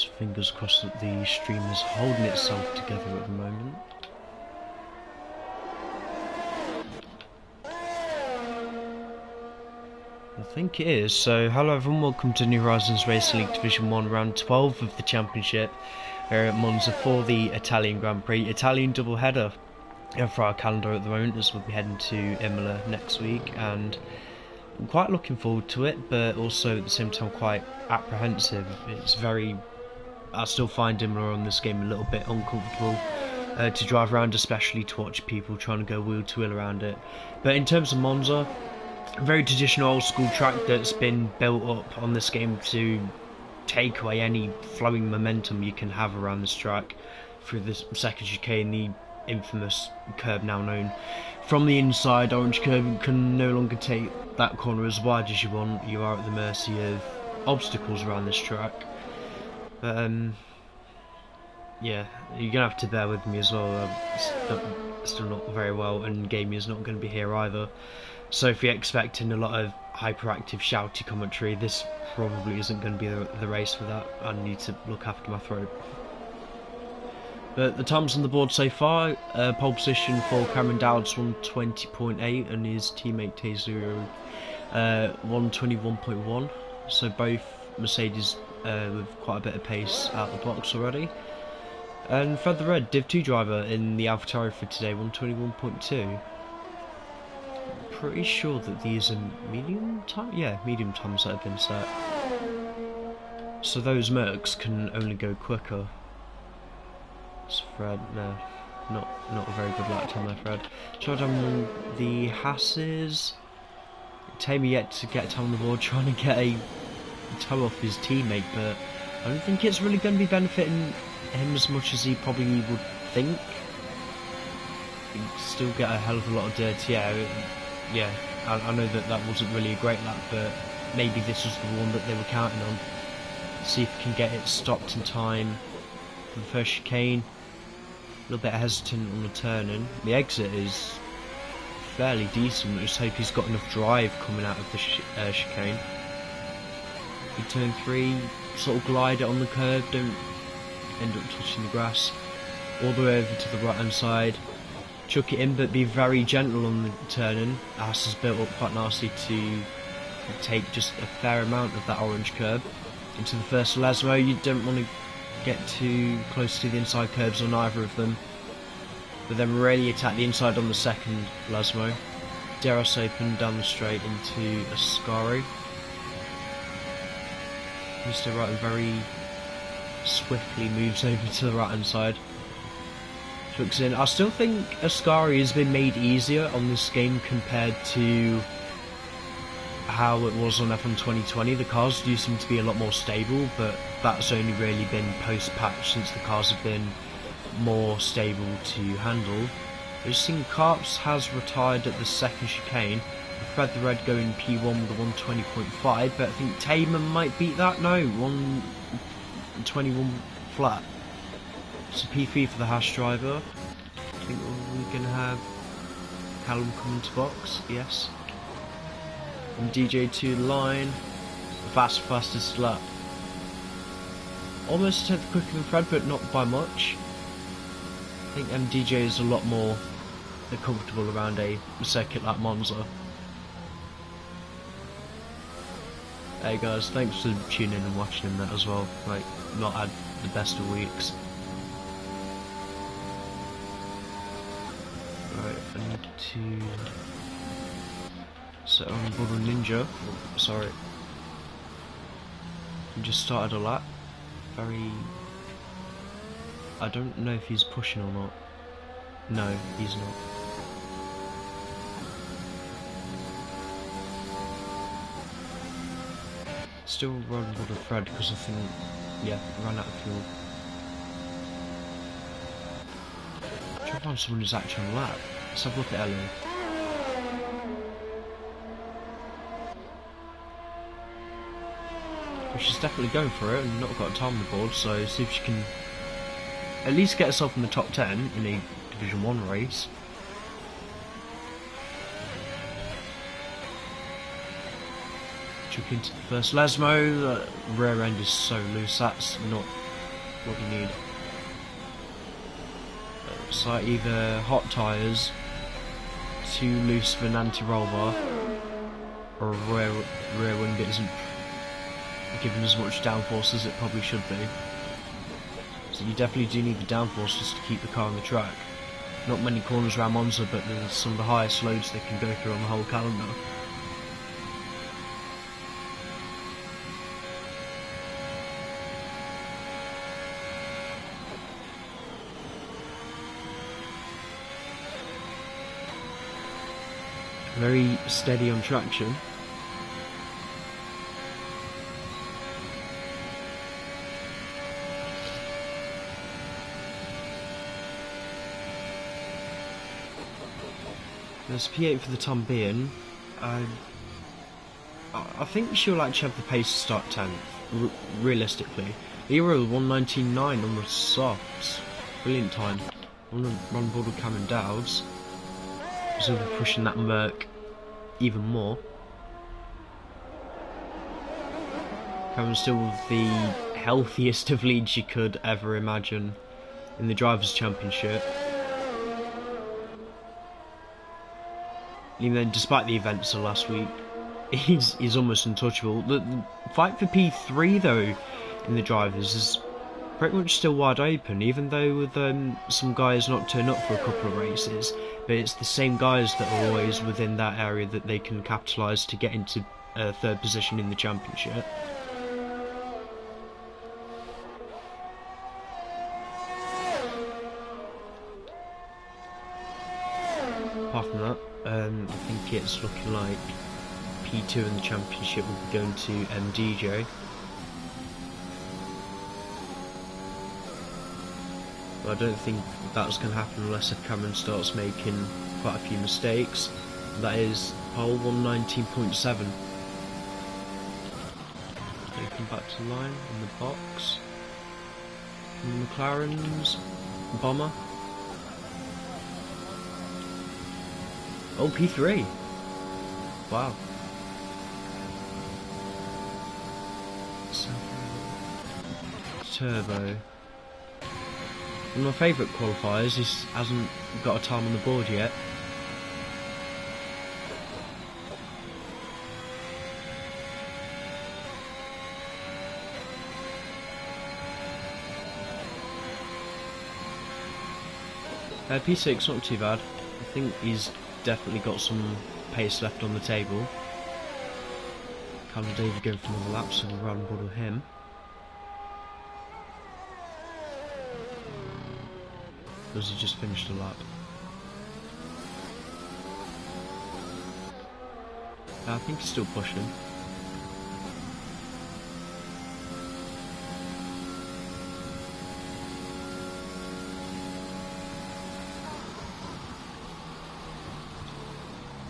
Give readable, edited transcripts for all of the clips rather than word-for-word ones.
Just fingers crossed that the stream is holding itself together at the moment. I think it is. So hello everyone, welcome to New Horizons Racing League Division 1 round 12 of the championship here at Monza for the Italian Grand Prix. Italian double header for our calendar at the moment, as we'll be heading to Imola next week, and I'm quite looking forward to it, but also at the same time quite apprehensive. I still find Imola on this game a little bit uncomfortable to drive around, especially to watch people trying to go wheel to wheel around it. But in terms of Monza, a very traditional old school track that's been built up on this game to take away any flowing momentum you can have around this track through this second chicane, the infamous curb now known from the inside. Orange curb, you can no longer take that corner as wide as you want. You are at the mercy of obstacles around this track. Yeah, you're gonna have to bear with me as well. Still not very well, and Gamey is not going to be here either. So if you're expecting a lot of hyperactive, shouty commentary, this probably isn't going to be the race for that. I need to look after my throat. But the times on the board so far, pole position for Cameron Dowd's 120.8 and his teammate T0 121.1. So both Mercedes with quite a bit of pace out the box already. And Fred the Red, Div 2 driver in the AlphaTauri for today, 121.2. Pretty sure that these are medium time? Yeah, medium times that have been set. So those Mercs can only go quicker. It's Fred, no, not a very good lap time there, Fred. Jordan, the Hasses. Tamer yet to get a time on the board, trying to get a toe off his teammate, but I don't think it's really going to be benefiting him as much as he probably would think. He'd still get a hell of a lot of dirt. Yeah, I know that wasn't really a great lap, but maybe this was the one that they were counting on. See if he can get it stopped in time for the first chicane. A little bit hesitant on the turning. The exit is fairly decent. I just hope he's got enough drive coming out of the chicane. You turn 3, sort of glide it on the curve, don't end up touching the grass. All the way over to the right hand side. Chuck it in, but be very gentle on the turning. The Haas is built up quite nicely to take just a fair amount of that orange curb into the first Lesmo. You don't want to get too close to the inside curbs on either of them, but then really attack the inside on the second Lesmo. Deros open down the straight into Ascari. Mr. Right very swiftly moves over to the right hand side. Hooks in. I still think Ascari has been made easier on this game compared to how it was on F1 2020. The cars do seem to be a lot more stable, but that's only really been post-patch since the cars have been more stable to handle. We've seen Carps has retired at the second chicane. Fred the Red going P1 with a 120.5, but I think Tamer might beat that. No, 121 flat. So P3 for the Haas driver. I think we're going to have Callum come into box, yes. And DJ to the line. Fastest lap. Almost a tenth quicker than Fred, but not by much. I think MDJ is a lot more comfortable around a circuit like Monza. Hey guys, thanks for tuning in and watching in that as well. Like, not had the best of weeks. Right, I need to set on board a Ninja. Oh, sorry. I just started a lap. I don't know if he's pushing or not. No, he's not. Still running with a Fred because I think, yeah, ran out of fuel. Try to find someone who's actually on lap. Let's have a look at Ellie. Well, she's definitely going for it and not got a time on the board, so see if she can at least get herself in the top 10 in a Division 1 race. Chuck into the first Lesmo. Rear end is so loose, that's not what you need. It's like either hot tyres, too loose of an anti-roll bar, or a rear wing that isn't given as much downforce as it probably should be. So you definitely do need the downforce just to keep the car on the track. Not many corners around Monza, but there's some of the highest loads they can go through on the whole calendar. Very steady on traction. There's P8 for the time being. I think she'll actually have the pace to start 10th, realistically. Nhrl 1:19.9 on the softs. Brilliant time. I'm going to run board with Cameron Dowds. So we're pushing that Merc even more. Cameron's still the healthiest of leads you could ever imagine in the Drivers' Championship. Even then, despite the events of last week, he's almost untouchable. The fight for P3 though in the Drivers is pretty much still wide open, even though with some guys not turn up for a couple of races, but it's the same guys that are always within that area that they can capitalise to get into third position in the championship. Apart from that, I think it's looking like P2 in the championship will be going to MDJ. But I don't think that's going to happen unless if Cameron starts making quite a few mistakes. That is pole 119.7. Taken back to line in the box. And McLaren's bomber. Oh, P3. Wow. Turbo. One of my favourite qualifiers, he hasn't got a time on the board yet. P6, not too bad. I think he's definitely got some pace left on the table. Calvin David going for another lap, so we'll run on board with him. Or has he just finished a lap? I think he's still pushing.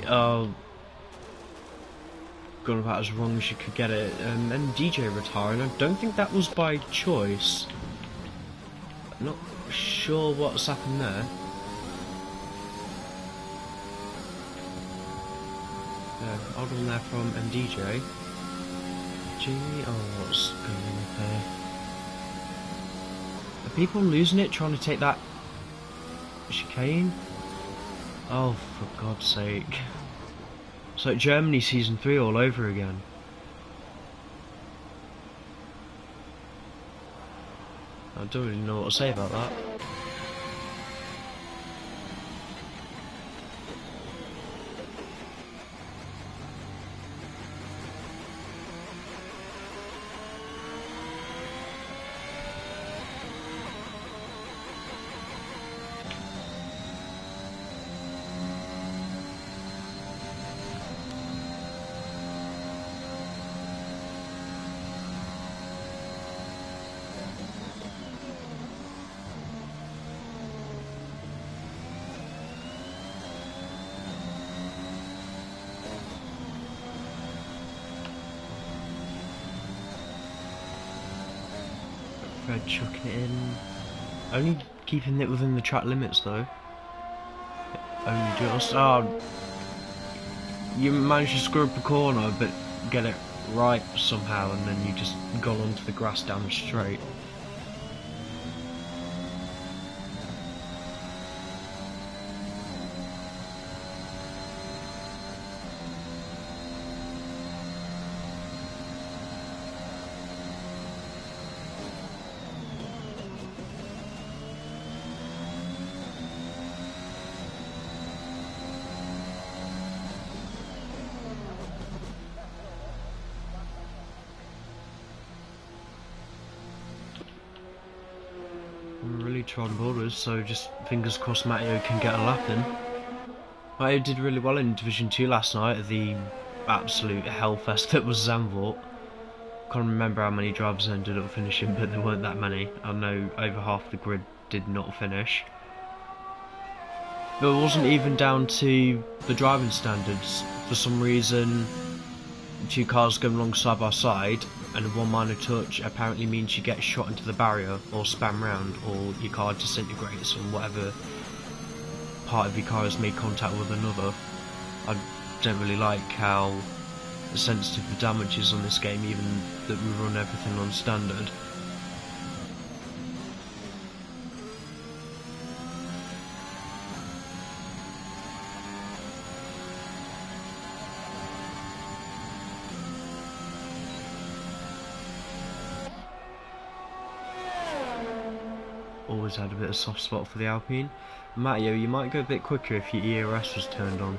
Oh, gone about as wrong as you could get it. And then DJ retiring. I don't think that was by choice. Not sure what's happened there. Odd one there from MDJ. Jamie, oh, what's going on there? Are people losing it trying to take that chicane? Oh, for God's sake. It's like Germany Season 3 all over again. I don't really know what to say about that. Fred chucking it in. Only keeping it within the track limits though. Only just. Oh, you managed to screw up a corner but get it right somehow, and then you just gone onto the grass down the straight. Ferrari to run borders, so just fingers crossed Matteo can get a lap in. Matteo did really well in Division 2 last night at the absolute hellfest that was Zandvoort. Can't remember how many drivers ended up finishing, but there weren't that many. I know over half the grid did not finish. But it wasn't even down to the driving standards. For some reason, two cars going along side by side, and one minor touch apparently means you get shot into the barrier, or spam round, or your car disintegrates, and whatever part of your car has made contact with another. I don't really like how sensitive the damage is on this game, even that we run everything on standard. Always had a bit of soft spot for the Alpine. Matteo, you might go a bit quicker if your ERS was turned on.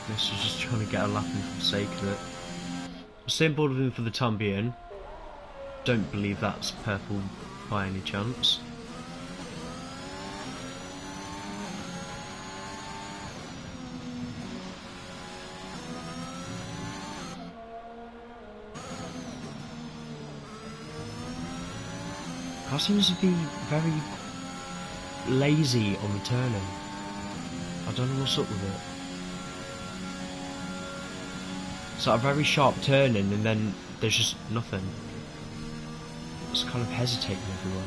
This is just trying to get a lap in for the sake of it. I'm staying board with him for the time being. Don't believe that's purple by any chance. Car seems to be very lazy on the turning. I don't know what's up with it. It's like a very sharp turning and then there's just nothing. It's kind of hesitating everywhere.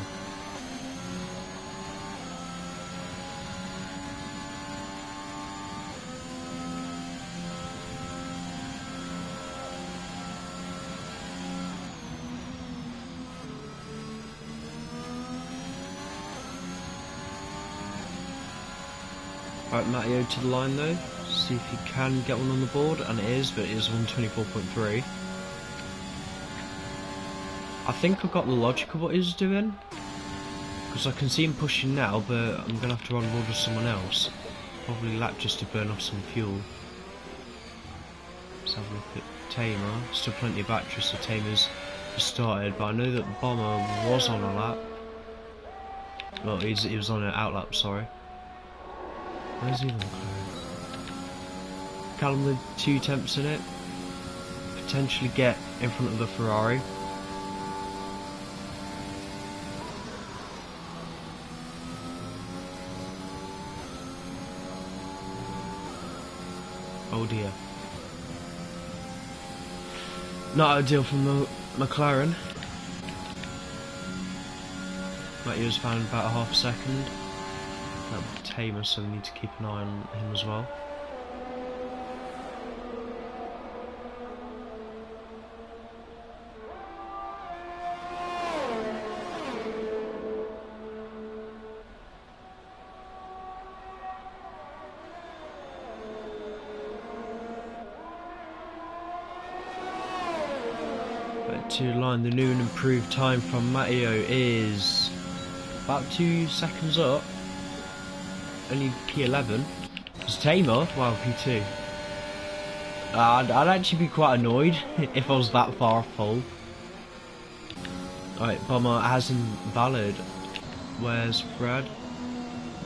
Right, Matteo to the line though. See if he can get one on the board, and it is, but it is 124.3. I think I got the logic of what he's doing, because I can see him pushing now, but I'm going to have to run board with someone else. Probably lap just to burn off some fuel. Let's have a look at Tamer. Still plenty of battery, so Tamer's started, but I know that Bomber was on a lap. Well, he was on an outlap, sorry. Where's the other McLaren? Callum with 2 temps in it. Potentially get in front of the Ferrari. Oh dear. Not ideal from the McLaren. Matthew's found about a half a second. That'll be Tamer, so we need to keep an eye on him as well. To line, the new and improved time from Matteo is about 2 seconds up. Only P11. It's Tamer, wow, P2. I'd actually be quite annoyed if I was that far off pole. Alright, Bomber has invalid. Where's Fred?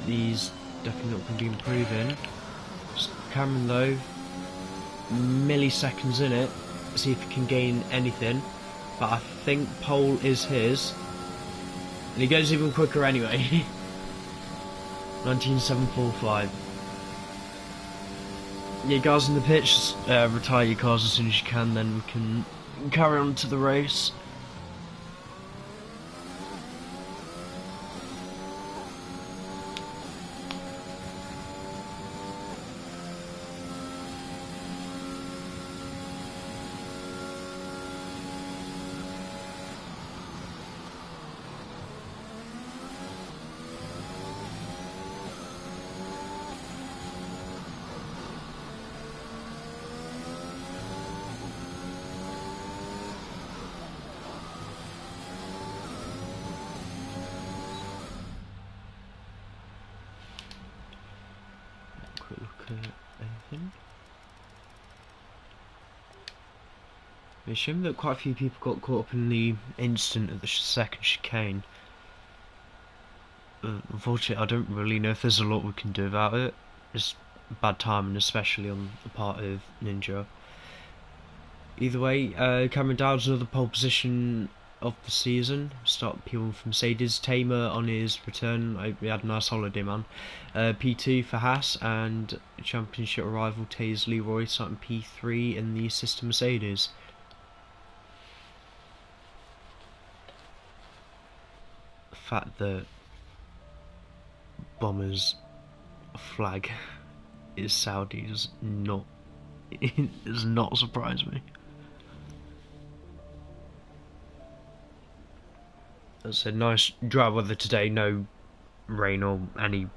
He's definitely not going to be improving. Cameron though, milliseconds in it. See if he can gain anything. But I think pole is his. And he goes even quicker anyway. 19.745. Yeah, guys in the pitch, retire your cars as soon as you can, then we can carry on to the race. It's a shame that quite a few people got caught up in the incident at the second chicane. Unfortunately, I don't really know if there's a lot we can do about it. It's bad timing, especially on the part of Ninja. Either way, Cameron Dowd's another pole position of the season. Start P1 from Mercedes. Tamer on his return. I hope he had a nice holiday, man. P2 for Haas, and championship rival Taze Leroy starting P3 in the system Mercedes. The fact that Bomber's flag is Saudi does not surprise me. It's a nice dry weather today, no rain or any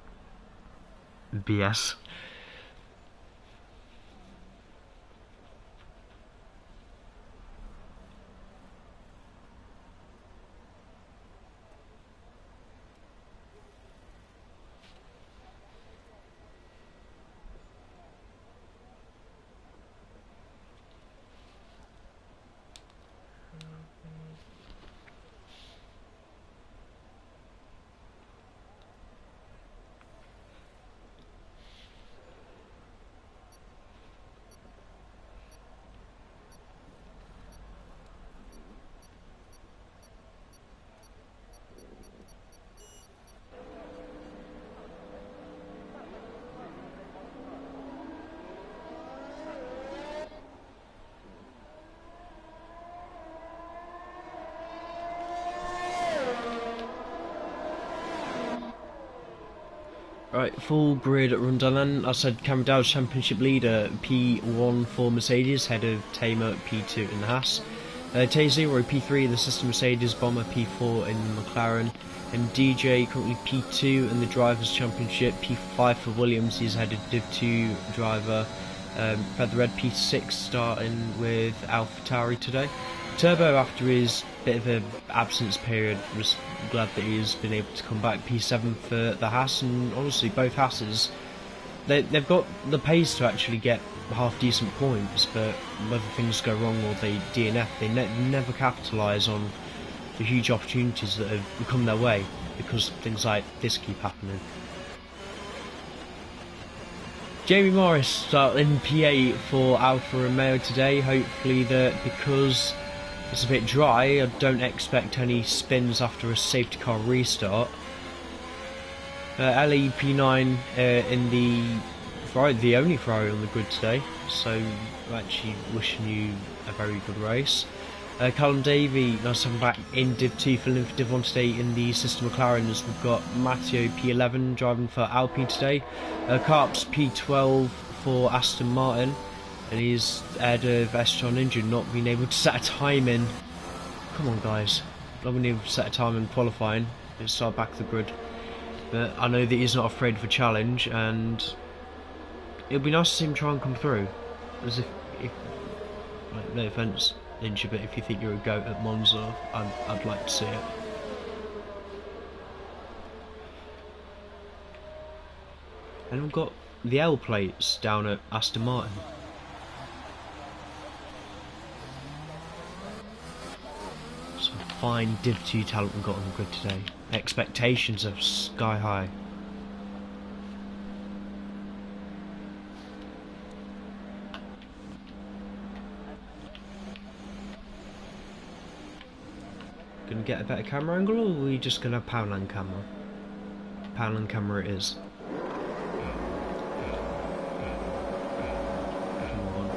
BS. Right, full grid rundown then. I said Cameron Dowd's championship leader, P1 for Mercedes, head of Tamer, P2 in the Haas. Taze Leroy, P3 in the system Mercedes, Bomber P4 in the McLaren. MDJ currently P2 in the Drivers' Championship, P5 for Williams, he's headed Div 2 driver. Feather Red P6 starting with AlphaTauri today. Turbo, after his bit of an absence period, was glad that he's been able to come back. P7 for the Haas, and honestly both Haas's, they've got the pace to actually get half decent points, but whether things go wrong or they DNF, they never capitalise on the huge opportunities that have come their way, because things like this keep happening. Jamie Morris starting P8 for Alfa Romeo today. Hopefully that, because it's a bit dry, I don't expect any spins after a safety car restart. Ellie P9 in the only Ferrari on the grid today, so I'm actually wishing you a very good race. Callum Davey, nice to have him back in Div 2, filling for Div 1 today in the system McLarens. We've got Matteo P11 driving for Alpine today. Carps P12 for Aston Martin, and he's ahead of S-John Ninja, not being able to set a time in. Come on guys, not being able to set a time in qualifying. Let's start back to the grid. But I know that he's not afraid of a challenge, and it'll be nice to see him try and come through. As if like, no offence Ninja, but if you think you're a goat at Monza, I'd like to see it. And we've got the L plates down at Aston Martin. Some fine Div 2 talent we've got on the grid today. Expectations are sky high. Gonna get a better camera angle, or are we just gonna have Poundland camera? Poundland camera it is. Come on.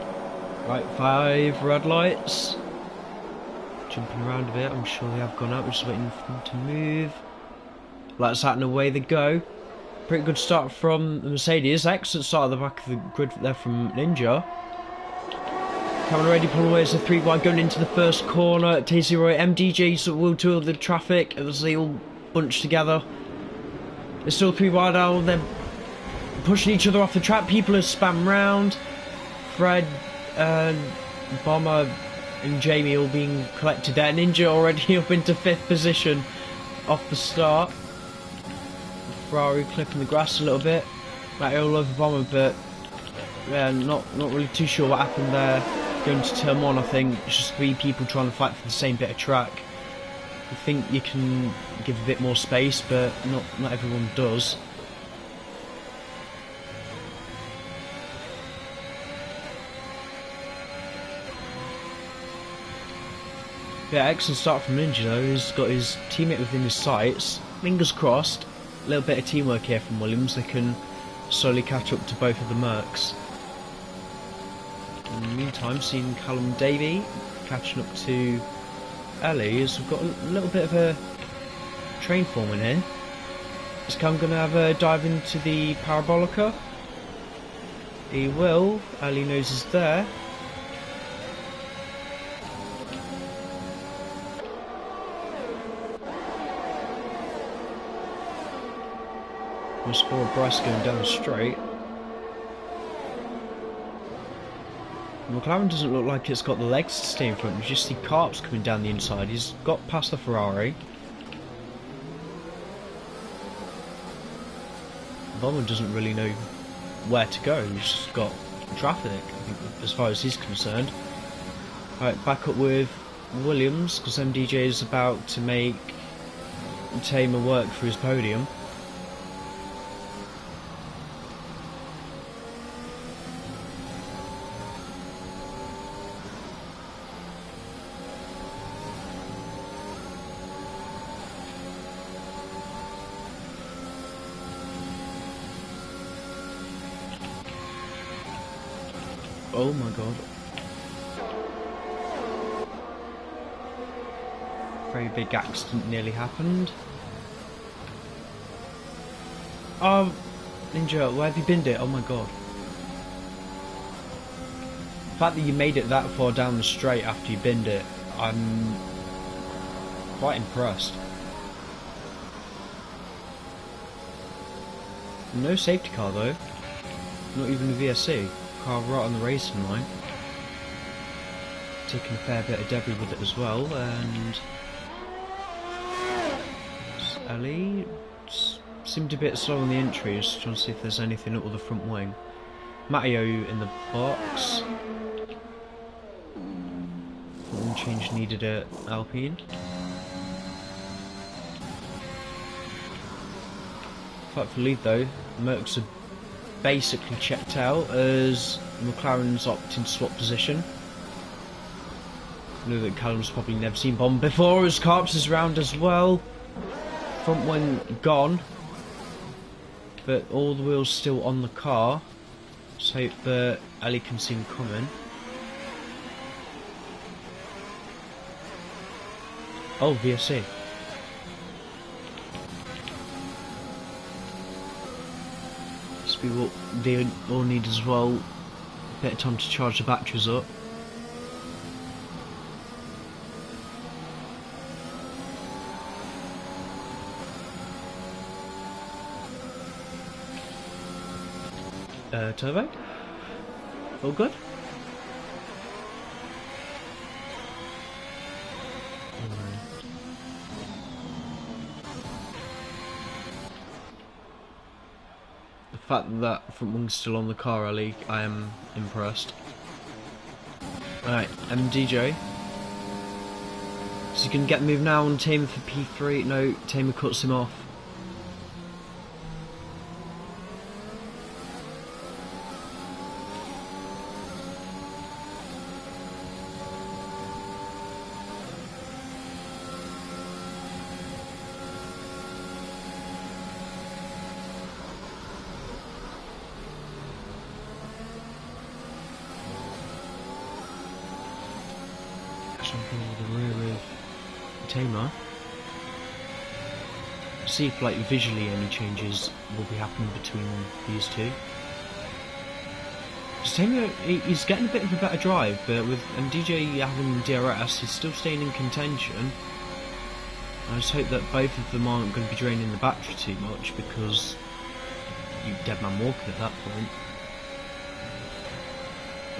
Right, 5 red lights. Jumping around a bit, I'm sure they have gone up, we're just waiting for them to move. Lights out and away they go. Pretty good start from the Mercedes. Excellent start at the back of the grid there from Ninja. Cameron already pulling away as a 3 wide going into the first corner. Taze Leroy, MDJ sort of will tour the traffic as they all bunch together. There's still 3 wide out, they're pushing each other off the track. People are spam round. Fred, Bomber and Jamie all being collected there. Ninja already up into 5th position off the start. Ferrari clipping the grass a little bit. Right all over Bomber, but yeah, not really too sure what happened there. going to turn 1, I think it's just 3 people trying to fight for the same bit of track. I think you can give a bit more space, but not everyone does. Yeah, excellent start from Ninja though. He's got his teammate within his sights. Fingers crossed. A little bit of teamwork here from Williams. They can slowly catch up to both of the Mercs. In the meantime, seeing Callum Davey catching up to Ellie, as we've got a little bit of a train forming here. Is Callum going to have a dive into the Parabolica? He will. Ellie knows he's there. For Bryce going down the straight. McLaren doesn't look like it's got the legs to stay in front. You just see Carps coming down the inside. He's got past the Ferrari. Bowman doesn't really know where to go. He's just got traffic, I think, as far as he's concerned. Alright, back up with Williams, because MDJ is about to make Tamer work for his podium. Oh my god. Very big accident nearly happened. Oh, Ninja, where have you binned it? Oh my god. The fact that you made it that far down the straight after you binned it, I'm quite impressed. No safety car though. Not even a VSC. Car right on the racing line. Taking a fair bit of debris with it as well, and Ellie seemed a bit slow on the entries, trying to see if there's anything up with the front wing. Matteo in the box. One change needed at Alpine. Fight for lead though. Mercs are basically checked out as McLaren's opting to swap position. I know that Callum's probably never seen Bomb before, as Carps is round as well. Front wing gone, but all the wheels still on the car. Let's hope that Ellie can see him coming. Oh, VSC. Be what they all need as well. A bit of time to charge the batteries up. Turbo? All good? The fact that front wing's still on the car, Ali, I am impressed. Alright, MDJ. So you can get moved now on Tamer for P3. No, Tamer cuts him off. The rear of Tamer. See if like visually any changes will be happening between these two. Tamer, he's getting a bit of a better drive, but with MDJ having DRS, he's still staying in contention. I just hope that both of them aren't going to be draining the battery too much, because you dead man walking at that point.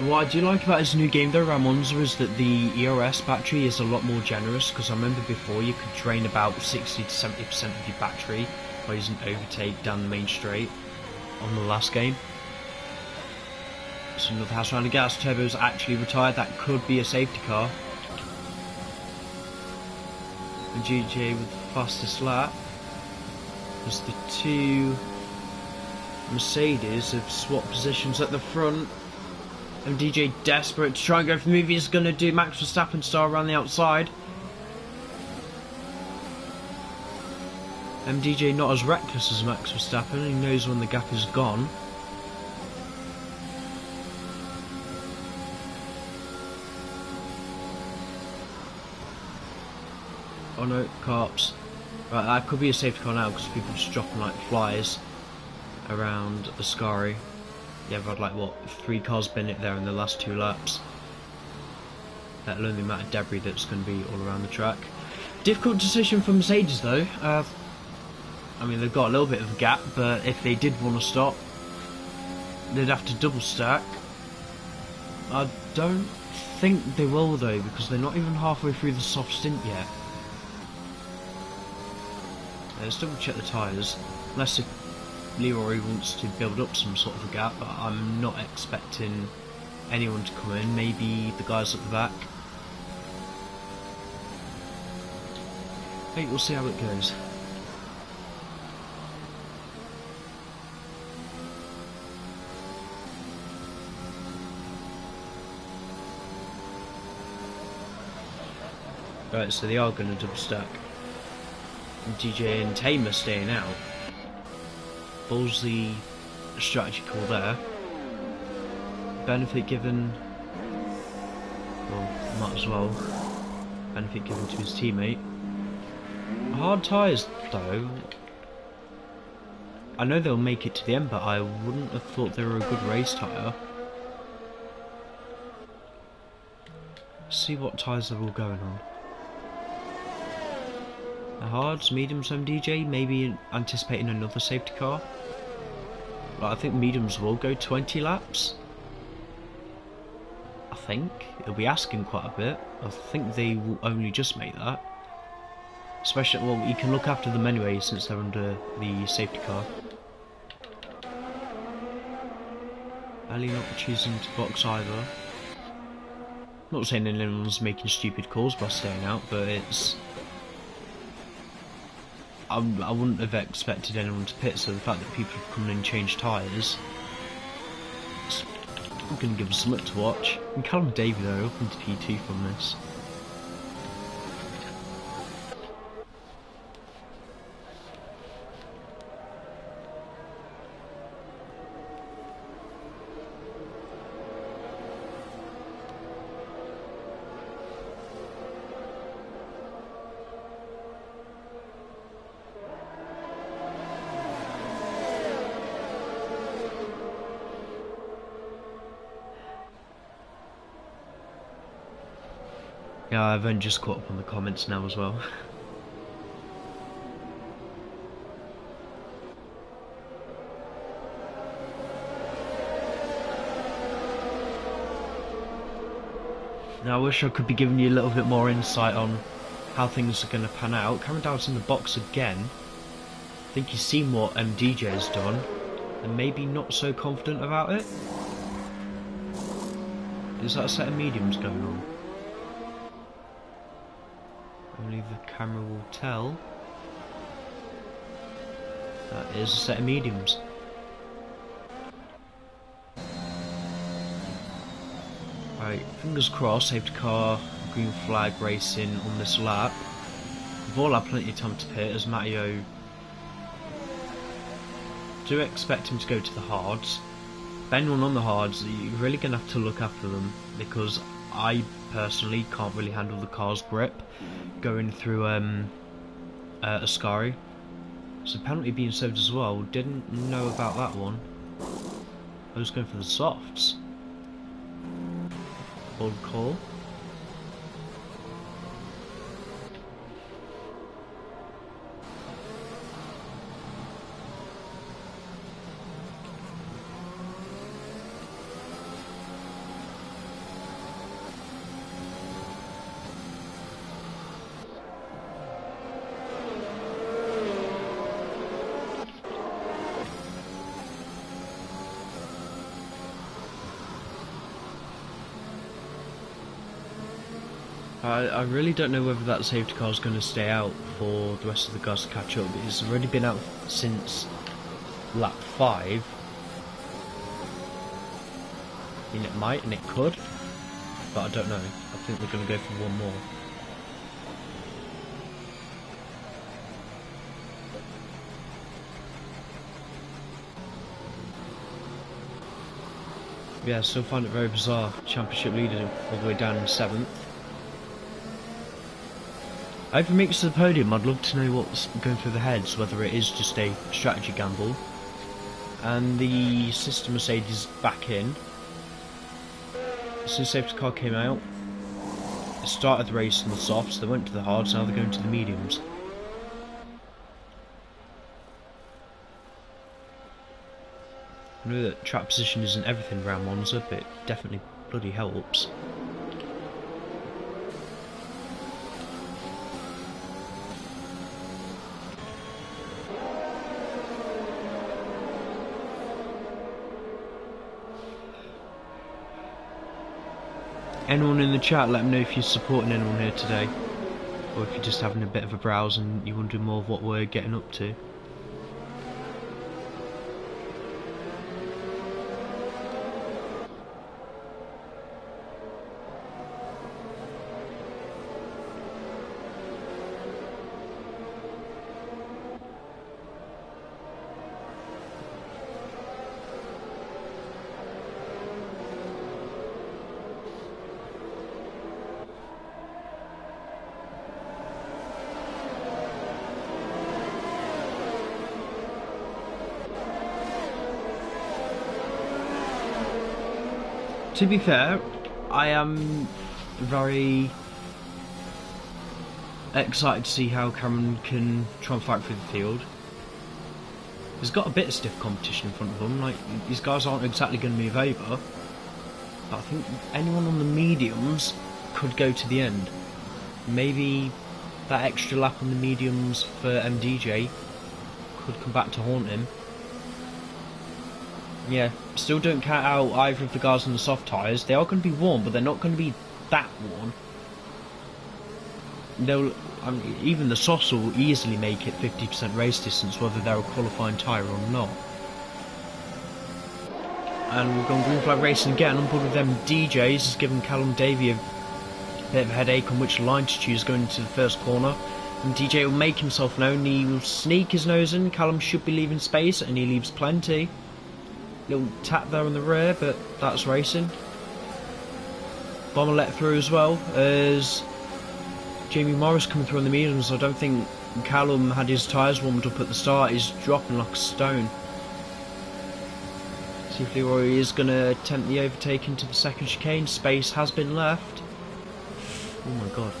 What I do like about his new game though, Ramonza, is that the ERS battery is a lot more generous, because I remember before you could drain about 60 to 70% of your battery by using overtake down the main straight on the last game. So another house around the gas turbo's actually retired. That could be a safety car. And GJ with the fastest lap. As the two Mercedes have swapped positions at the front. And DJ desperate to try and go for the move. He's going to do Max Verstappen style around the outside. MDJ not as reckless as Max Verstappen. He knows when the gap is gone. Oh no, cops. Right, that could be a safety car now because people just dropping like flies around Ascari. Yeah, we've had like what, 3 cars been it there in the last 2 laps. Let alone the amount of debris that's going to be all around the track. Difficult decision for Mercedes though. I mean, they've got a little bit of a gap, but if they did want to stop, they'd have to double stack. I don't think they will though, because they're not even halfway through the soft stint yet. Let's double check the tyres, unless if Leroy wants to build up some sort of a gap, but I'm not expecting anyone to come in, maybe the guys at the back. Hey, we'll see how it goes. Right, so they are going to double stack. And DJ and Tamer staying out. Ballsy strategy call there. Benefit given. Well, might as well. Benefit given to his teammate. Hard tyres though. I know they'll make it to the end, but I wouldn't have thought they were a good race tyre. See what tyres they're all going on. The hards, mediums, MDJ, maybe anticipating another safety car. But I think mediums will go 20 laps. I think. It'll be asking quite a bit. I think they will only just make that. Especially, well, you can look after them anyway since they're under the safety car. Ali not choosing to box either. Not saying anyone's making stupid calls by staying out, but it's... I wouldn't have expected anyone to pit, so the fact that people have come in and changed tyres, it's going to give us something to watch. And Callum Davey though, open to P2 from this. Yeah, I've only just caught up on the comments now as well. Now I wish I could be giving you a little bit more insight on how things are going to pan out. Cameron Dowd's in the box again. I think he's seen what MDJ's done and maybe not so confident about it. Is that a set of mediums going on? Only the camera will tell. That is a set of mediums. Right, fingers crossed, safety car, green flag racing on this lap. We've all had plenty of time to pit as Matteo. Do expect him to go to the hards. If anyone on the hards, you're really going to have to look after them, because I personally can't really handle the car's grip going through Ascari. So penalty being served as well, didn't know about that one. I was going for the softs. Bold call. I really don't know whether that safety car is going to stay out for the rest of the guys to catch up. It's already been out since lap 5. I mean, it might and it could, but I don't know. I think they're going to go for one more. Yeah, I still find it very bizarre. Championship leader all the way down in 7th. If it makes it to the podium, I'd love to know what's going through the heads, whether it is just a strategy gamble. And the system Mercedes back in. As soon as safety car came out, it started the race on the softs, they went to the hards, now they're going to the mediums. I know that track position isn't everything around Monza, but it definitely bloody helps. Anyone in the chat, let me know if you're supporting anyone here today, or if you're just having a bit of a browse and you want to do more of what we're getting up to. To be fair, I am very excited to see how Cameron can try and fight through the field. He's got a bit of stiff competition in front of him, like these guys aren't exactly going to move over. But I think anyone on the mediums could go to the end. Maybe that extra lap on the mediums for MDJ could come back to haunt him. Yeah, still don't count out either of the guys on the soft tyres. They are going to be worn, but they're not going to be that worn. Even the softs will easily make it 50% race distance, whether they're a qualifying tyre or not. And we've gone green flag racing again. On board with them DJs has given Callum Davey a bit of a headache on which line to choose going into the first corner. And DJ will make himself known. He will sneak his nose in. Callum should be leaving space, and he leaves plenty. Little tap there on the rear, but that's racing. Bomber let through as well as Jamie Morris coming through on the mediums. I don't think Callum had his tyres warmed up at the start. He's dropping like a stone. See if Leroy is going to attempt the overtake into the second chicane. Space has been left. Oh my god.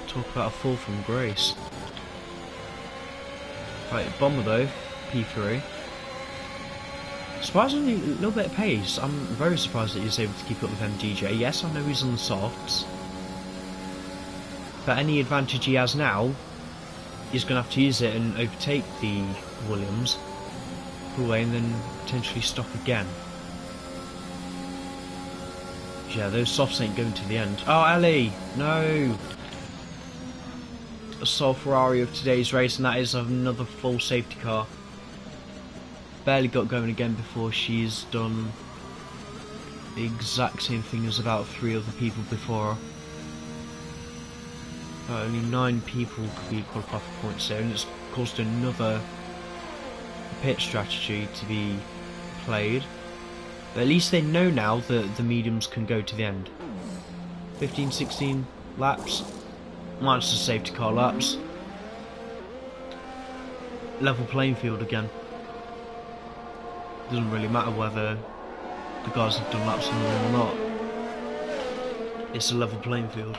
Talk about a fall from grace. Right, Bomber though, P3. Surprisingly, a little bit of pace. I'm very surprised that he's able to keep up with MDJ. Yes, I know he's on the softs, but any advantage he has now, he's going to have to use it and overtake the Williams, pull away and then potentially stop again. Yeah, those softs ain't going to the end. Oh, Ali! No! A sole Ferrari of today's race, and that is another full safety car. Barely got going again before she's done the exact same thing as about 3 other people before her. Only 9 people could be qualified for points there, and it's caused another pit strategy to be played. But at least they know now that the mediums can go to the end. 15-16 laps. Minus the safety car laps. Level playing field again. Doesn't really matter whether the guys have done laps on them or not. It's a level playing field.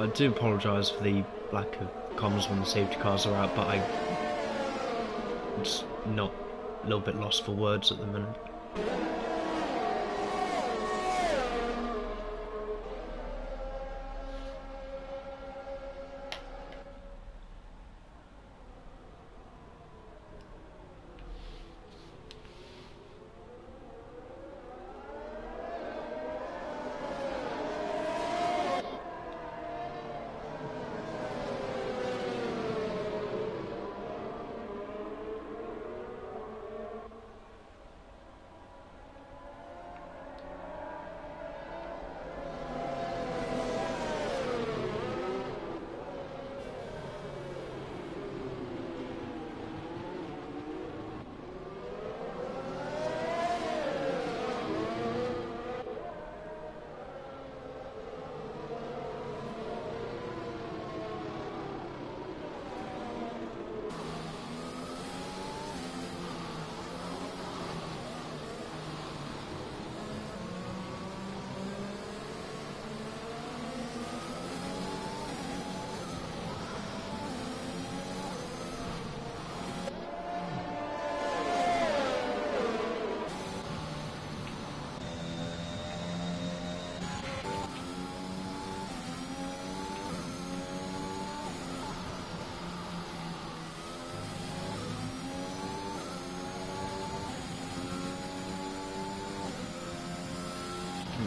I do apologise for the lack of comms when the safety cars are out, but I'm just not a little bit lost for words at the minute.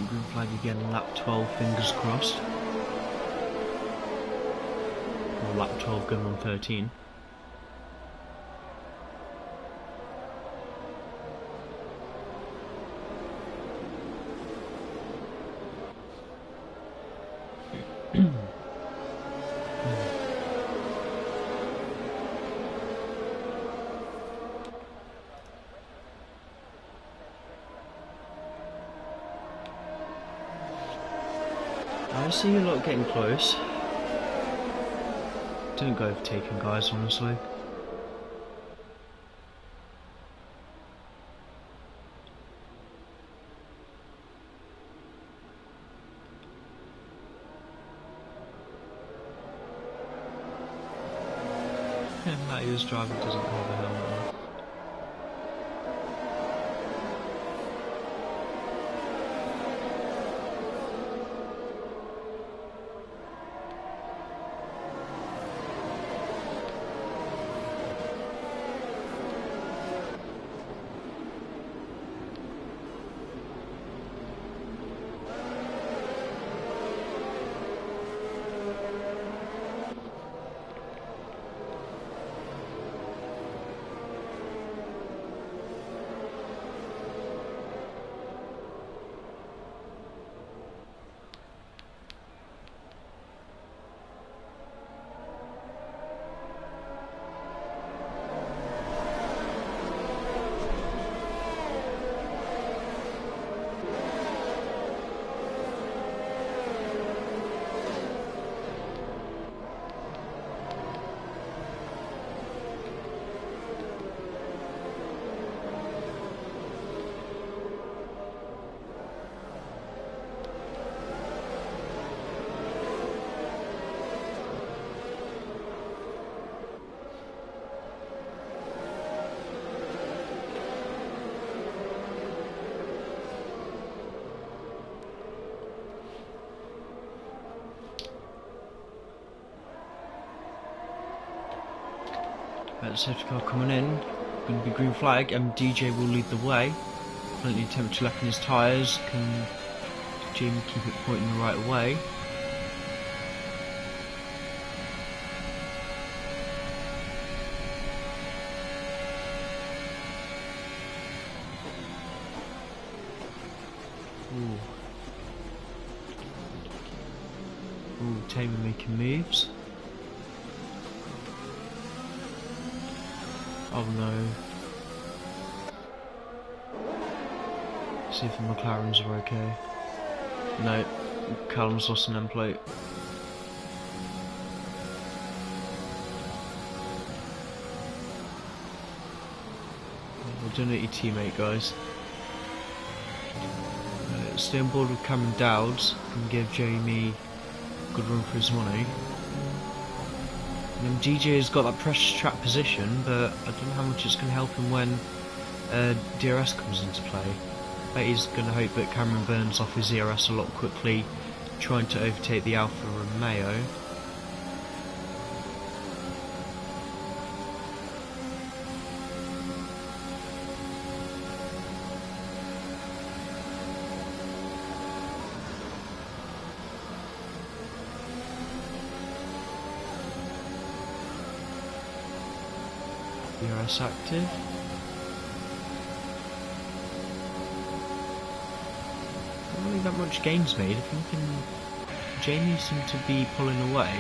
Green flag again, lap 12, fingers crossed. Or lap 12 going on 13. I see a lot getting close. Don't go overtaking guys, honestly. That is driver doesn't have a helmet on. Safety car coming in, going to be green flag, and DJ will lead the way. Plenty of temperature left in his tyres. Can Jamie keep it pointing the right way? Ooh, Tamer making moves. Oh no. See if the McLarens are okay. No, Callum's lost an end plate. Well done at your teammate, guys. Stay on board with Cameron Dowds and give Jamie good run for his money. And DJ's got that pressure trap position, but I don't know how much it's going to help him when DRS comes into play. I bet he's going to hope that Cameron burns off his DRS a lot quickly, trying to overtake the Alfa Romeo. DRS active. Not really that much gains made. If anything, Jamie seemed to be pulling away.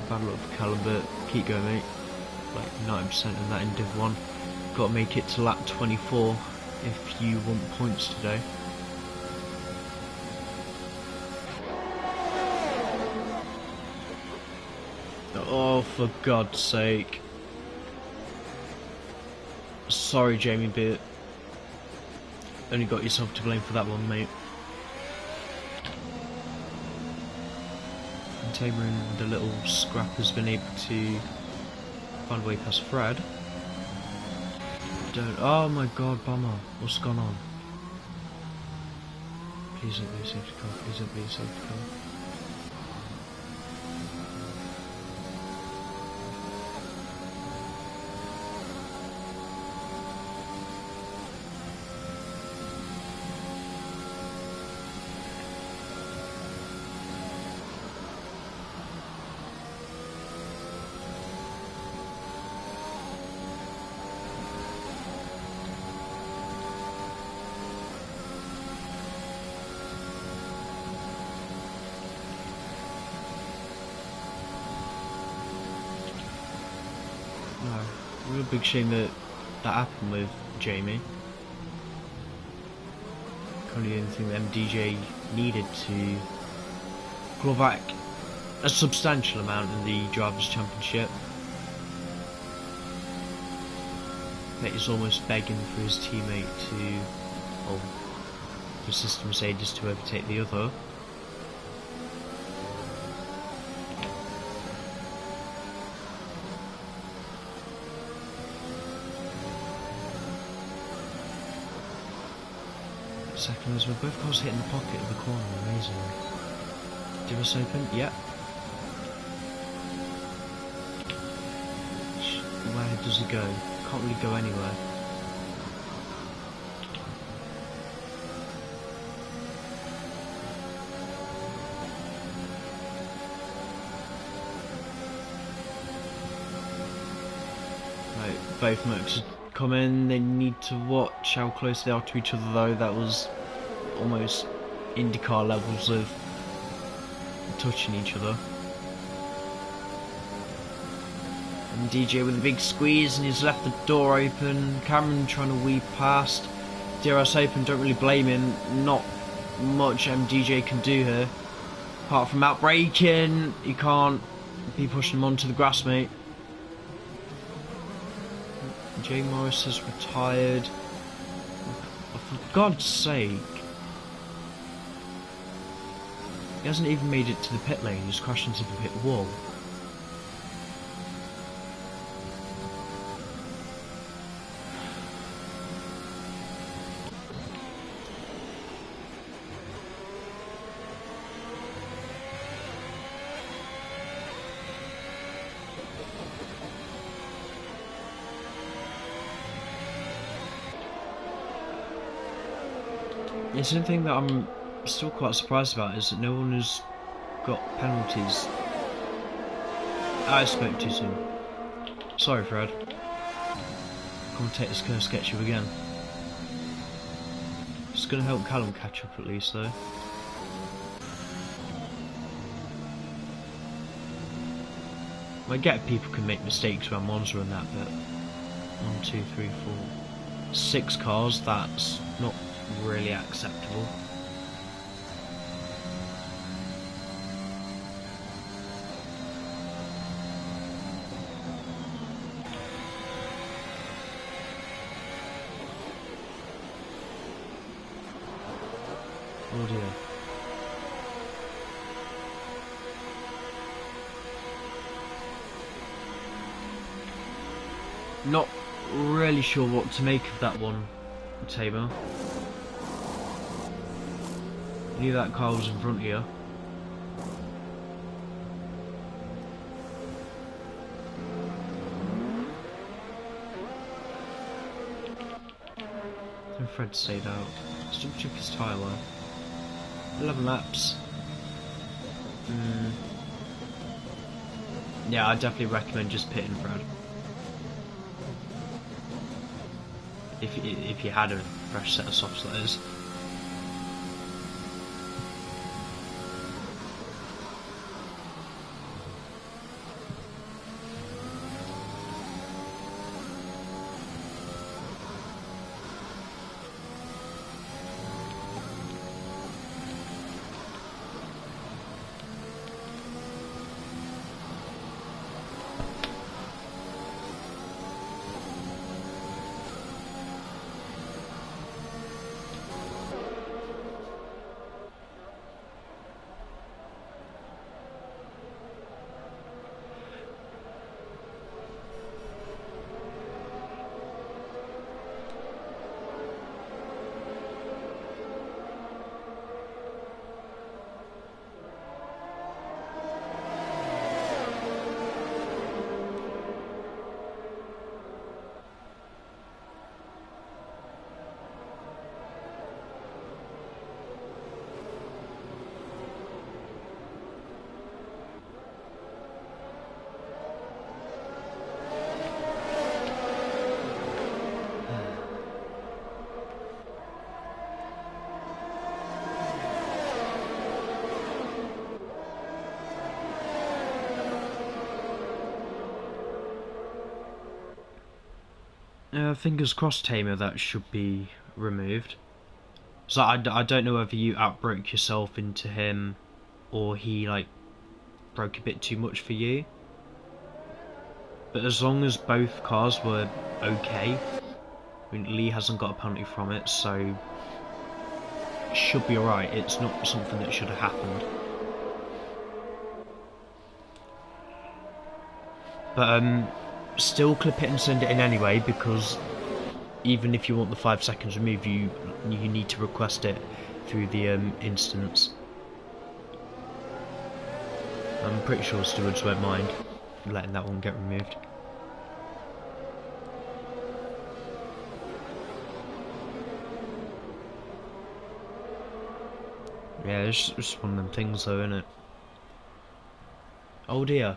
Bad luck for Callum, but keep going, mate. Like 90% of that in Div 1. Got to make it to lap 24 if you want points today. Oh, for God's sake. Sorry, Jamie, but only got yourself to blame for that one, mate. And Tamer and the little scrap has been able to find a way past Fred. Oh my God, bummer. What's gone on? Please don't be a safety car, please don't be a safety car. Real big shame that happened with Jamie. Probably the only thing that MDJ needed to claw back a substantial amount in the Drivers' Championship. That he's almost begging for his teammate to, or for System Mercedes to overtake the other. Second as we're both cars hitting the pocket of the corner, amazingly. DRS open, yep. Where does he go? Can't really go anywhere. Right, both Mercs come in, they need to watch how close they are to each other though. That was almost IndyCar levels of touching each other. And DJ with a big squeeze and he's left the door open. Cameron trying to weave past. DRS open, don't really blame him. Not much MDJ can do here. Apart from out braking, you can't be pushing him onto the grass, mate. Jay Morris has retired. Oh, for God's sake. He hasn't even made it to the pit lane, he's crashed into the pit wall. It's something that I'm still quite surprised about is that no one has got penalties. I spoke too soon. Sorry, Fred. Commentator's gonna sketch you again. It's gonna help Callum catch up at least, though. I get people can make mistakes around Monza and that, but 1, 2, 3, 4, 6 cars, that's not really acceptable. Oh dear. Not really sure what to make of that one, Tamer. Knew that car was in front of you. And Fred stayed out. Let's double check his tyre life. 11 laps. Yeah, I definitely recommend just pitting Fred. If you had a fresh set of softs, that is. Fingers crossed, Tamer, that should be removed. So I don't know whether you outbroke yourself into him, or he like broke a bit too much for you. But as long as both cars were okay, I mean, Lee hasn't got a penalty from it, so it should be alright. It's not something that should have happened. But still clip it and send it in anyway, because even if you want the 5 seconds removed, you need to request it through the instance. I'm pretty sure stewards won't mind letting that one get removed. Yeah, it's just one of them things though, isn't it? Oh dear.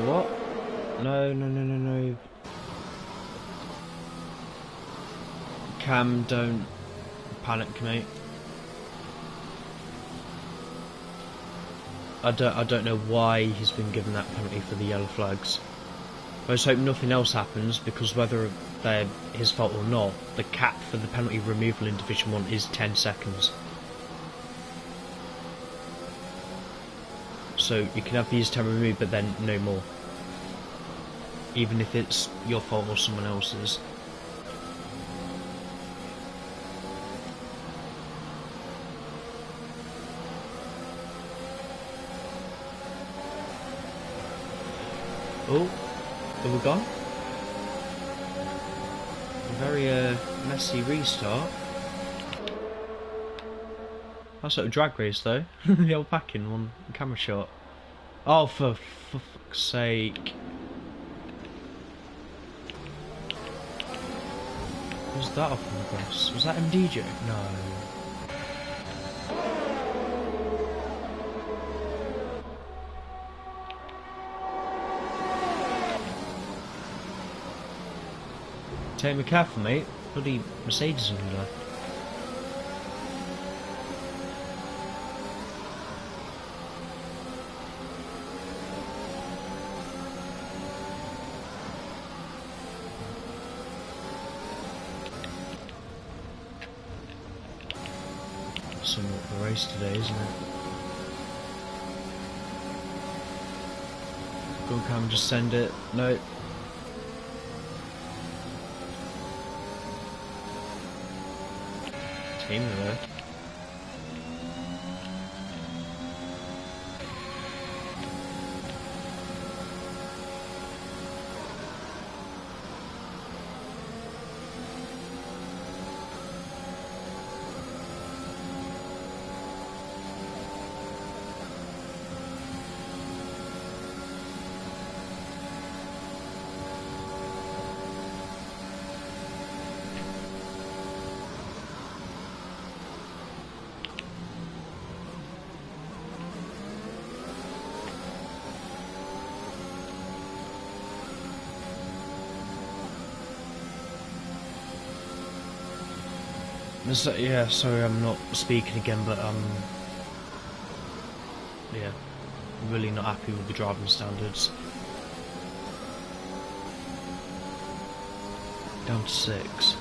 What? No. Cam, don't panic, mate. I don't know why he's been given that penalty for the yellow flags. I just hope nothing else happens, because whether they're his fault or not, the cap for the penalty removal in Division 1 is 10 seconds. So you can have these 10 removed, but then no more. Even if it's your fault or someone else's. Oh, have we gone? A very messy restart. That's sort of drag race though. The old packing one camera shot. Oh, for fuck's sake. Was that off on the grass? Was that MDJ? No. Take me careful, mate. Bloody Mercedes on you left. Somewhat of a race today, isn't it? Go on, Cam, just send it. No. Team there. Yeah, sorry I'm not speaking again, but yeah, I'm really not happy with the driving standards. Down to 6.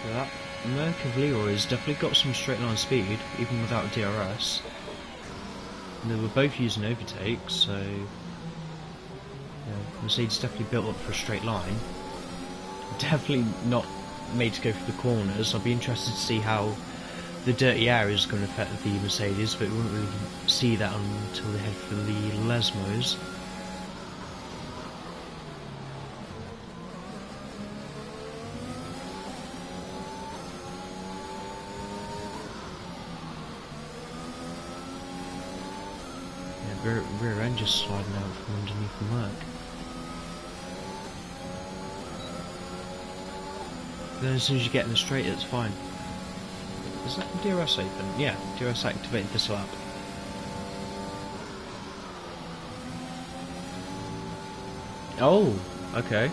That Merc of Leroy's definitely got some straight line speed, even without DRS. And they were both using overtakes, so yeah, Mercedes definitely built up for a straight line. Definitely not made to go through the corners. I'll be interested to see how the dirty air is going to affect the Mercedes, but we won't really see that until they head for the Lesmos. Rear end just sliding out from underneath the Merc. Then as soon as you get in the straight, it's fine. Is that the DRS open? Yeah, DRS activated this lap. Oh, okay.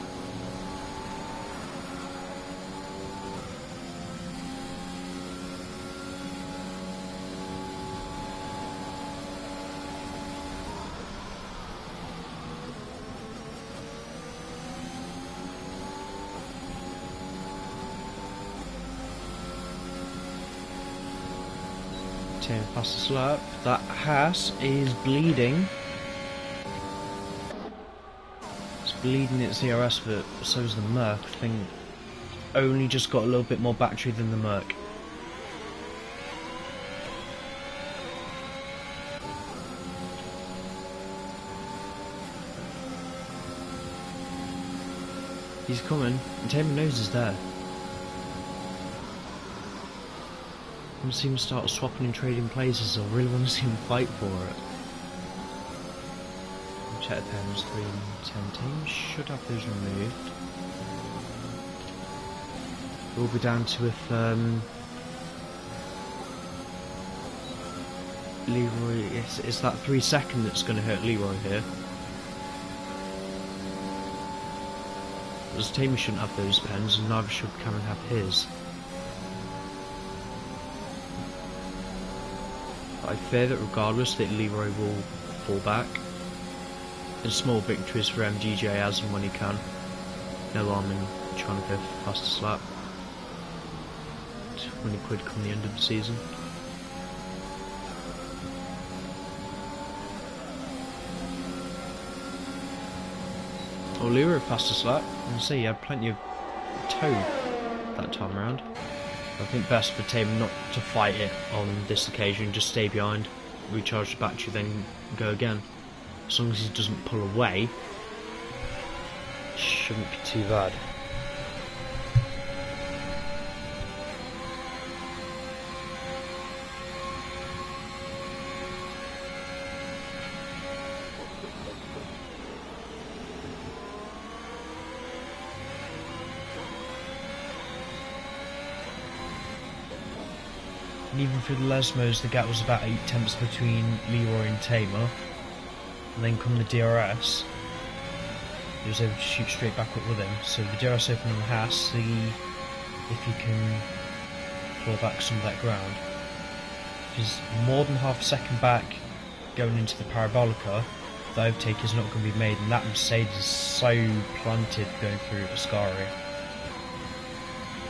Fastest lap. That Haas is bleeding. It's bleeding its DRS, but so is the Merc. I think only just got a little bit more battery than the Merc. He's coming. And Tamer knows he's there. I want to see him start swapping and trading places. I really want to see him fight for it. Check the pens, 3 and 10 teams. Should have those removed. It will be down to if Leroy. It's that 3 second that's going to hurt Leroy here. As Tamer shouldn't have those pens, and neither should Cameron have his. I fear that regardless that Leroy will fall back. And small victories for MGJ as and when he can. No harm in trying to go for fastest lap. 20 quid come the end of the season. Oh, Leroy fastest lap. And see, he had plenty of toe that time around. I think best for Tamer not to fight it on this occasion, just stay behind, recharge the battery, then go again. As long as he doesn't pull away, shouldn't be too bad. And even through the Lesmos, the gap was about 8 tenths between Leroy and Tamer. And then come the DRS, he was able to shoot straight back up with him. So the DRS opened on the Haas, see if he can claw back some of that ground. He's more than half a second back going into the Parabolica. The overtake is not going to be made, and that Mercedes is so planted going through Ascari.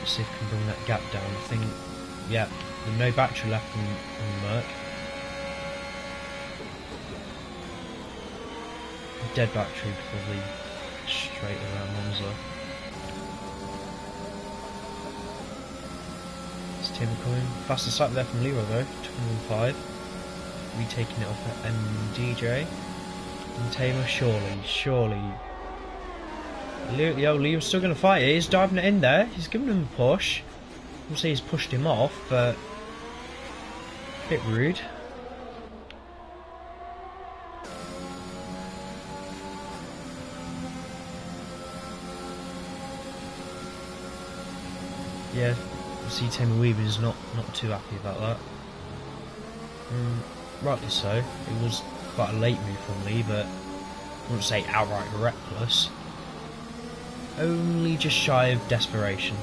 Let's see if we can bring that gap down. I think, yeah, there's no battery left on the Merc. Dead battery probably straight around Monza. Is Tamer coming? Fastest lap there from Leroy though, 205. Retaking it off at MDJ. And Tamer, surely. Leroy's still going to fight it. He's diving it in there. He's giving him a push. We'll say he's pushed him off, but a bit rude. Yeah, you see Tamer Weaver's not too happy about that. Rightly so. It was quite a late move from Lee, but I wouldn't say outright reckless. Only just shy of desperation.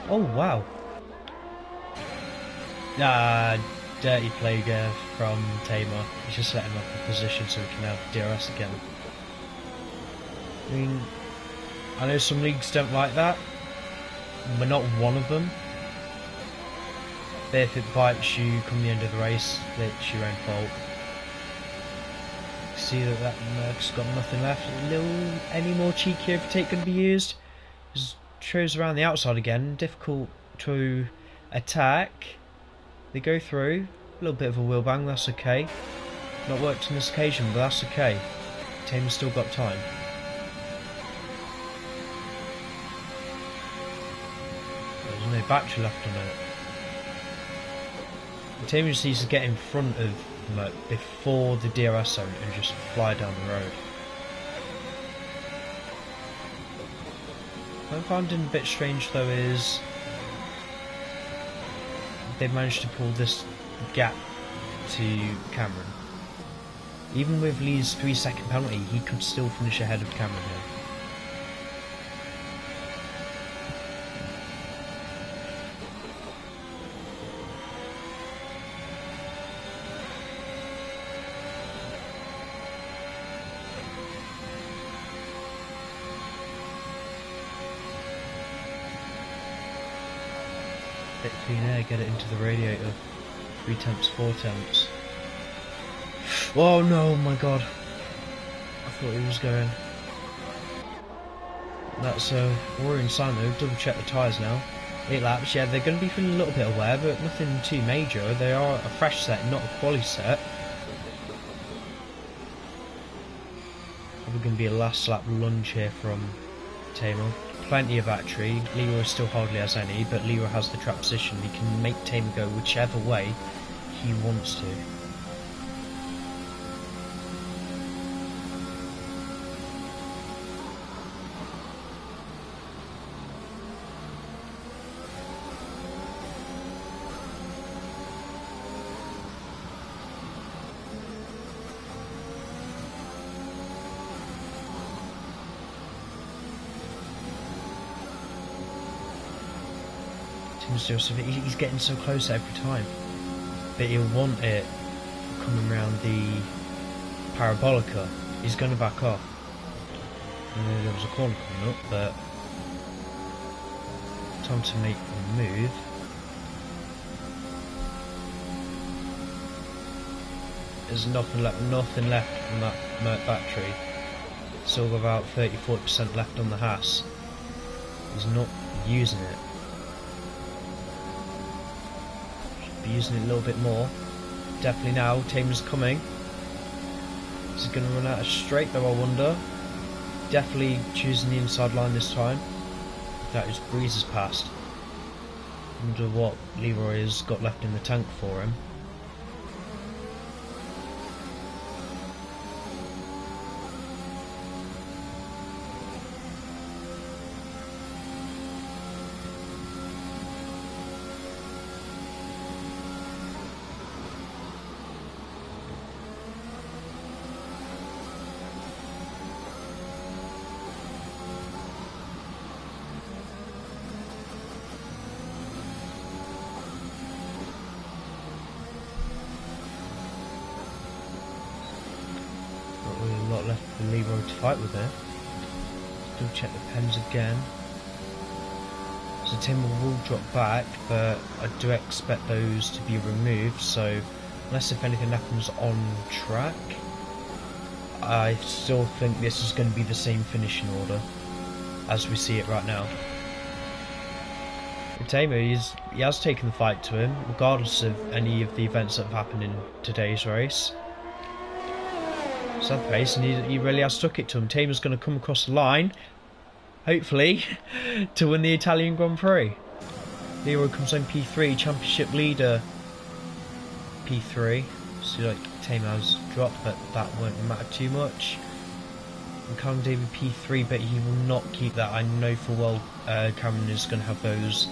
Oh wow. Dirty play from Tamer. He's just letting him up in position so he can have DRS again. I mean, I know some leagues don't like that. We're not one of them. But if it bites you come the end of the race, it's your own fault. See that Merc's got nothing left. Any more cheeky overtake going to be used? Shows around the outside again, difficult to attack. They go through, a little bit of a wheel bang, that's okay. Not worked on this occasion, but that's okay. Tamer's still got time. There's no battery left on it. Tamer just needs to get in front of Merc before the DRS zone and just fly down the road. What I'm finding a bit strange though is they've managed to pull this gap to Cameron. Even with Lee's 3-second penalty, he could still finish ahead of Cameron here. Bit of clean air, get it into the radiator. 3 temps, 4 temps. Oh no, oh my god. I thought he was going. That's a worrying sign though. Double check the tyres now. 8 laps, yeah, they're going to be feeling a little bit aware, but nothing too major. They are a fresh set, not a quali set. Probably going to be a last lap lunge here from Tamer. Plenty of battery. Leroy still hardly has any, but Leroy has the track position. He can make Tamer go whichever way he wants to. He's getting so close every time, but he'll want it coming around the Parabolica. He's going to back off. And there was a corner coming up, but time to make the move. There's nothing left from that Merc battery. Still got about 30-40% left on the Haas. He's not using it. Be using it a little bit more. Definitely now. Tamer's coming. Is he going to run out of straight though, I wonder? definitely choosing the inside line this time. That is breezes past. Wonder what Leroy has got left in the tank for him. A lot left for Leroy to fight with there. Still check the pens again. So Timber will drop back, but I do expect those to be removed, so unless if anything happens on track, I still think this is going to be the same finishing order as we see it right now. Tamer, he has taken the fight to him, regardless of any of the events that have happened in today's race. South pace, and he really has stuck it to him. Tamer's going to come across the line, hopefully, to win the Italian Grand Prix. Leroy comes home P3, championship leader P3. So like Tamer has dropped, but that won't matter too much. And Cameron David P3, but he will not keep that. I know full well Cameron is going to have those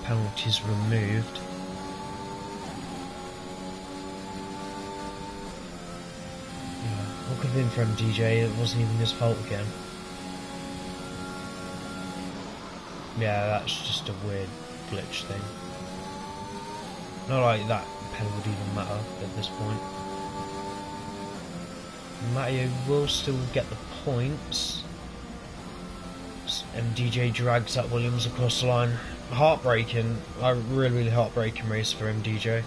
penalties removed. What could have been from DJ? It wasn't even his fault again. Yeah, that's just a weird glitch thing. Not like that pen would even matter at this point. Matteo will still get the points. And DJ drags that Williams across the line. Heartbreaking. A really, really heartbreaking race for him, DJ.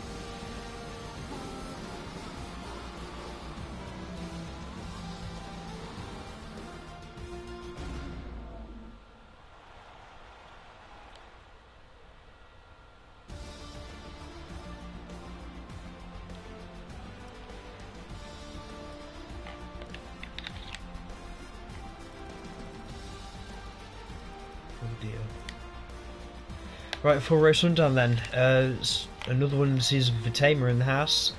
Right, full race rundown then. Another one this season for Tamer in the house.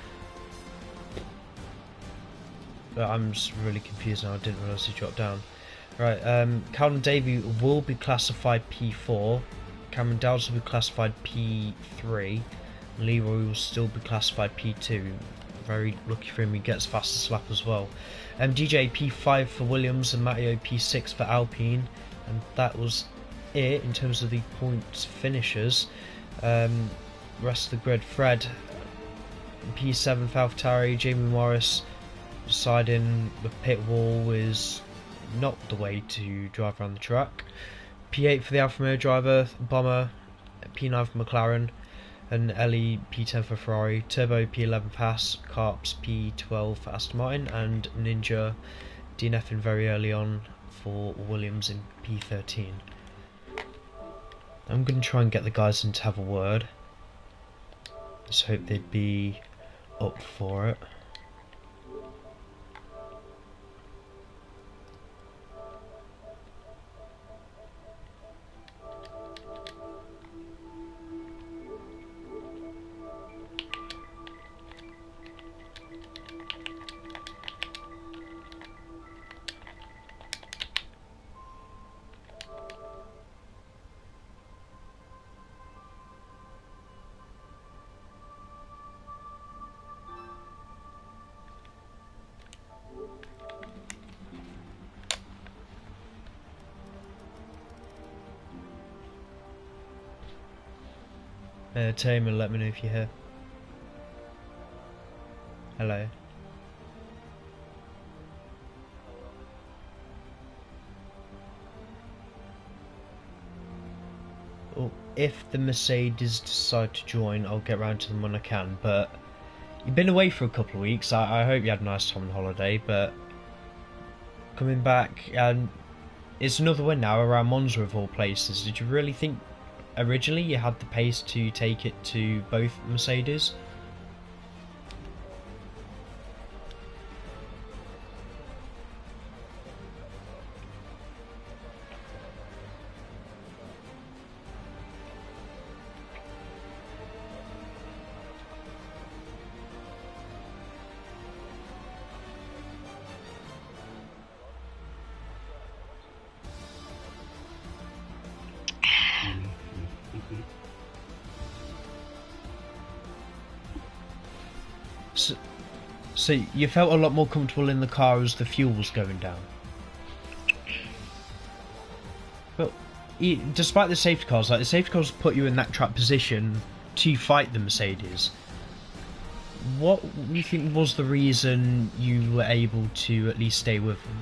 But I'm just really confused now, I didn't realise he dropped down. Right, Calvin Davey will be classified P4. Cameron Dowds will be classified P3. Leroy will still be classified P2. Very lucky for him, he gets fastest lap as well. DJ P5 for Williams and Matteo P6 for Alpine. And that was it in terms of the points finishers. Rest of the grid, Fred P7 for AlphaTauri, Jamie Morris deciding the pit wall is not the way to drive around the track. P8 for the Alfa Romeo driver, Bomber P9 for McLaren, and Ellie P10 for Ferrari, Turbo P11 for Haas, Carps P12 for Aston Martin, and Ninja DNFing very early on for Williams in P13. I'm going to try and get the guys in to have a word. Just hope they'd be up for it. Tamer, let me know if you're here. Hello. Well, if the Mercedes decide to join, I'll get round to them when I can, but you've been away for a couple of weeks. I hope you had a nice time on holiday, but coming back, and it's another win now around Monza of all places. Did you really think originally you had the pace to take it to both Mercedes? So you felt a lot more comfortable in the car as the fuel was going down. But despite the safety cars, like the safety cars put you in that track position to fight the Mercedes. What do you think was the reason you were able to at least stay with them?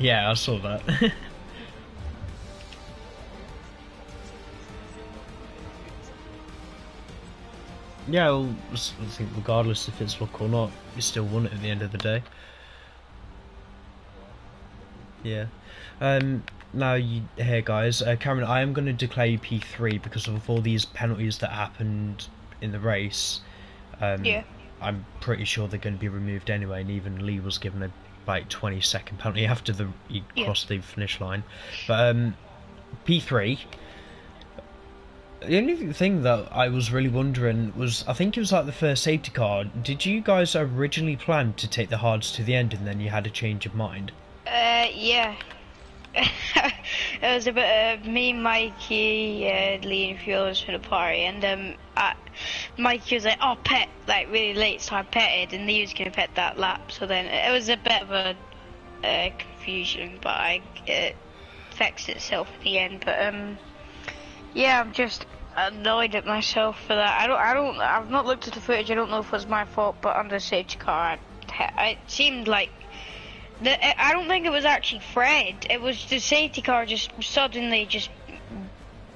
Yeah, I saw that. Yeah, well, I think regardless if it's luck or not, you still won it at the end of the day. Yeah. Now, here guys, Cameron, I am going to declare you P3 because of all these penalties that happened in the race. Yeah. I'm pretty sure they're going to be removed anyway, and even Lee was given a like 20-second penalty after he crossed the finish line. But P3. The only thing that I was really wondering was, I think it was like the first safety car. Did you guys originally plan to take the hards to the end and then you had a change of mind? Yeah. It was a bit of me, Mikey, Lee and Fuels for the party, and Mikey was like, "Oh, pit," like really late, so I pitted, and Lee was gonna pit that lap. So then it was a bit of a confusion, but it fixed itself at the end. But yeah, I'm just annoyed at myself for that. I've not looked at the footage. I don't know if it was my fault, but under the safety car, it seemed like. I don't think it was actually Fred. It was the safety car just suddenly just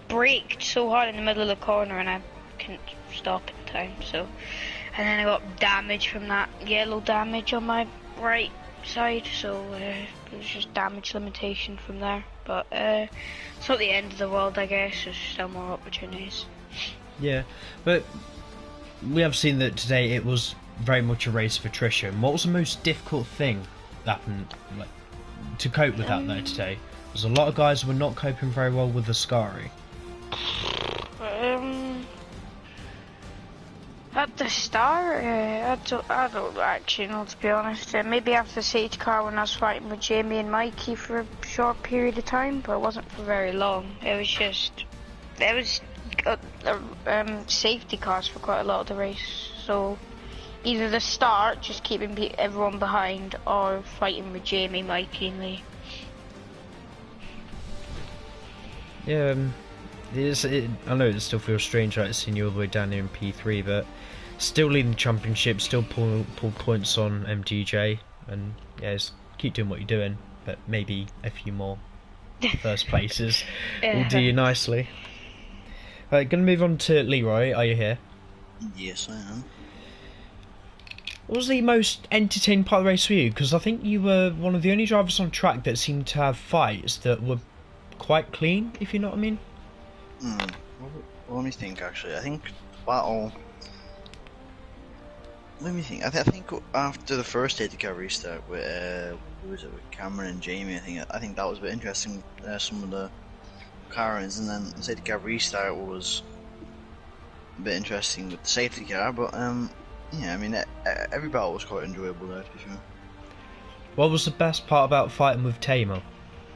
braked so hard in the middle of the corner, and I couldn't stop in time. So, and then I got damage from that yellow damage on my right side. So it was just damage limitation from there. But it's not the end of the world, I guess. There's still more opportunities. Yeah, but we have seen that today it was very much a race of attrition. What was the most difficult thing that happened, like, to cope with that there today? There's a lot of guys who were not coping very well with the Scari. At the start, I don't actually know, to be honest. Maybe after the safety car when I was fighting with Jamie and Mikey for a short period of time, but it wasn't for very long. It was safety cars for quite a lot of the race, so either the start, just keeping everyone behind, or fighting with Jamie, Mikey and Lee. Yeah, I know it still feels strange, like seeing you all the way down here in P3, but still leading the championship, still pull points on MTJ, and yeah, just keep doing what you're doing, but maybe a few more first places will do you nicely. Right, gonna move on to Leroy. Are you here? Yes, I am. What was the most entertaining part of the race for you? Because I think you were one of the only drivers on track that seemed to have fights that were quite clean, if you know what I mean. Well, let me think. Actually, I think battle. Let me think. I think after the first safety car restart with who was it, with Cameron and Jamie, I think that was a bit interesting. Some of the Karens, and then the safety car restart was a bit interesting with the safety car. But yeah, I mean, every battle was quite enjoyable there, to be fair. What was the best part about fighting with Tamer?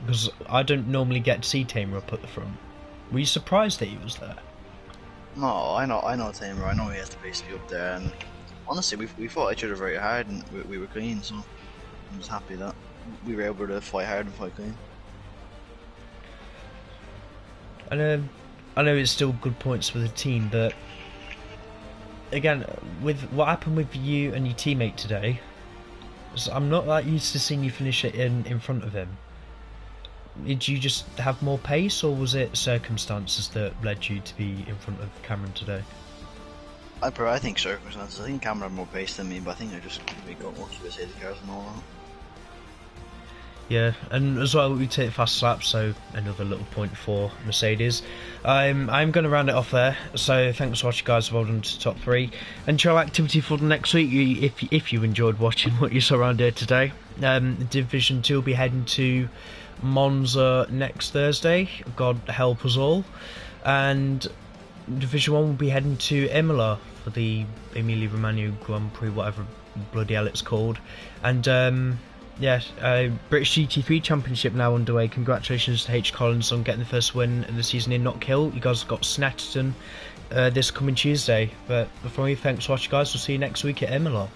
Because I don't normally get to see Tamer up at the front. Were you surprised that he was there? No, I know Tamer. I know he has to basically be up there, and honestly, we fought each other very hard, and we were clean. So I'm just happy that we were able to fight hard and fight clean. And I know it's still good points for the team, but again, with what happened with you and your teammate today, I'm not that used to seeing you finish it in front of him. Did you just have more pace, or was it circumstances that led you to be in front of Cameron today? I think circumstances. I think Cameron had more pace than me, but I think I just got lucky with safety cars and all that. Yeah, and as well we take fast laps, so another little point for Mercedes. I'm going to round it off there, so thanks for watching guys, well done to top 3. And trial activity for the next week, if you enjoyed watching what you saw around here today. Division 2 will be heading to Monza next Thursday, God help us all, and Division 1 will be heading to Imola for the Emilia Romagna Grand Prix, whatever bloody hell it's called. And yeah, British GT3 Championship now underway. Congratulations to H. Collins on getting the first win of the season in Knockhill. You guys got Snetterton this coming Tuesday. But before we, thanks for watching, guys. We'll see you next week at Nhrl.